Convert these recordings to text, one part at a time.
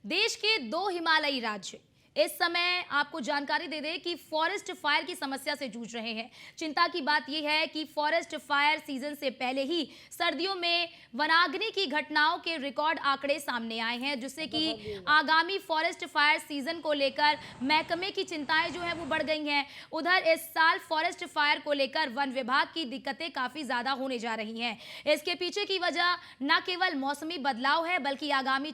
देश के दो हिमालयी राज्य इस समय आपको जानकारी दे दें कि फॉरेस्ट फायर की समस्या से जूझ रहे हैं। चिंता की बात यह है कि फॉरेस्ट फायर सीजन से पहले ही सर्दियों में वनाग्नि की घटनाओं के रिकॉर्ड आंकड़े सामने आए हैं, जिससे कि आगामी फॉरेस्ट फायर सीजन को लेकर महकमे की चिंताएं जो है वो बढ़ गई हैं। उधर इस साल फॉरेस्ट फायर को लेकर वन विभाग की दिक्कतें काफी ज्यादा होने जा रही हैं। इसके पीछे की वजह न केवल मौसमी बदलाव है, बल्कि आगामी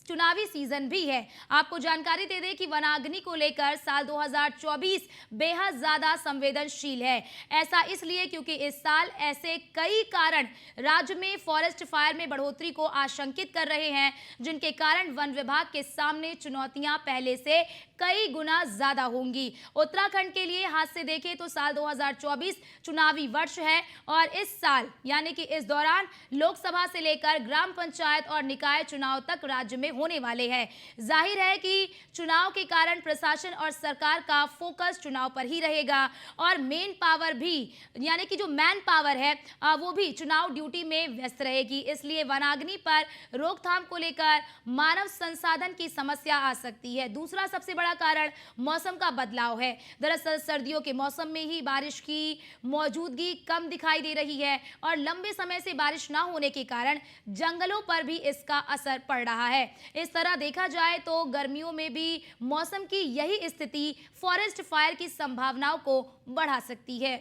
चुनावी सीजन भी है। आपको जानकारी दे दें कि वनाग्नि को लेकर साल 2024 बेहद ज्यादा संवेदनशील है। ऐसा इसलिए क्योंकि इस साल ऐसे कई कारण राज्य में फॉरेस्ट फायर में बढ़ोतरी को आशंकित कर रहे हैं, जिनके कारण वन विभाग के सामने चुनौतियां पहले से कई गुना ज्यादा होंगी। उत्तराखंड के लिए हाथ से देखें तो साल 2024 चुनावी वर्ष है और इस साल यानी कि इस दौरान लोकसभा से लेकर ग्राम पंचायत और निकाय चुनाव तक राज्य में होने वाले हैं। जाहिर है कि चुनाव के कारण प्रशासन और सरकार का फोकस चुनाव पर ही रहेगा और मेन पावर भी यानी कि जो मैन पावर है वो भी चुनाव ड्यूटी में व्यस्त रहेगी। इसलिए वनाग्नि पर रोकथाम को लेकर मानव संसाधन की समस्या आ सकती है। दूसरा सबसे बड़ा कारण मौसम का बदलाव है। दरअसल सर्दियों के मौसम में ही बारिश की मौजूदगी कम दिखाई दे रही है और लंबे समय से बारिश ना होने के कारण जंगलों पर भी इसका असर पड़ रहा है। इस तरह देखा जाए तो गर्मियों में भी मौसम की यही स्थिति फॉरेस्ट फायर की संभावनाओं को बढ़ा सकती है।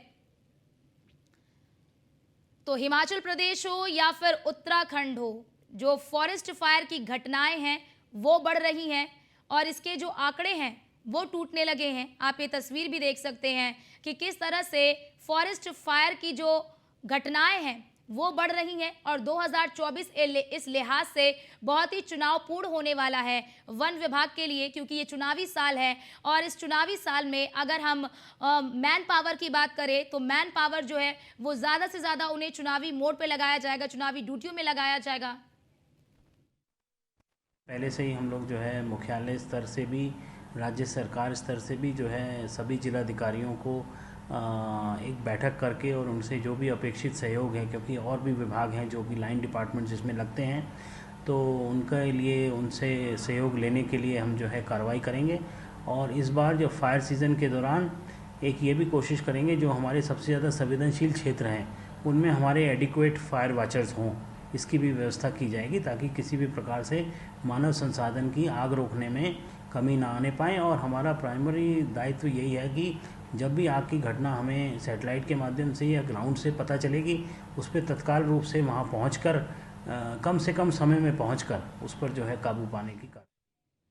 तो हिमाचल प्रदेश हो या फिर उत्तराखंड हो, जो फॉरेस्ट फायर की घटनाएं हैं वो बढ़ रही हैं और इसके जो आंकड़े हैं वो टूटने लगे हैं। आप ये तस्वीर भी देख सकते हैं कि किस तरह से फॉरेस्ट फायर की जो घटनाएं हैं वो बढ़ रही हैं और 2024 इस लिहाज से बहुत ही चुनावपूर्ण होने वाला है वन विभाग के लिए, क्योंकि ये चुनावी साल है और इस चुनावी साल में अगर हम मैन पावर की बात करें तो मैन पावर जो है वो ज़्यादा से ज़्यादा उन्हें चुनावी मोड पे लगाया जाएगा, चुनावी ड्यूटियों में लगाया जाएगा। पहले से ही हम लोग जो है मुख्यालय स्तर से भी, राज्य सरकार स्तर से भी जो है सभी जिलाधिकारियों को एक बैठक करके और उनसे जो भी अपेक्षित सहयोग है, क्योंकि और भी विभाग हैं जो भी लाइन डिपार्टमेंट जिसमें लगते हैं, तो उनके लिए उनसे सहयोग लेने के लिए हम जो है कार्रवाई करेंगे। और इस बार जो फायर सीज़न के दौरान एक ये भी कोशिश करेंगे जो हमारे सबसे ज़्यादा संवेदनशील क्षेत्र हैं उनमें हमारे एडिक्वेट फायर वॉचर्स हों, इसकी भी व्यवस्था की जाएगी ताकि किसी भी प्रकार से मानव संसाधन की आग रोकने में कमी ना आने पाए। और हमारा प्राइमरी दायित्व यही है कि जब भी आग की घटना हमें सैटेलाइट के माध्यम से या ग्राउंड से पता चलेगी, उस पर तत्काल रूप से वहाँ पहुँचकर कम से कम समय में पहुँचकर उस पर जो है काबू पाने की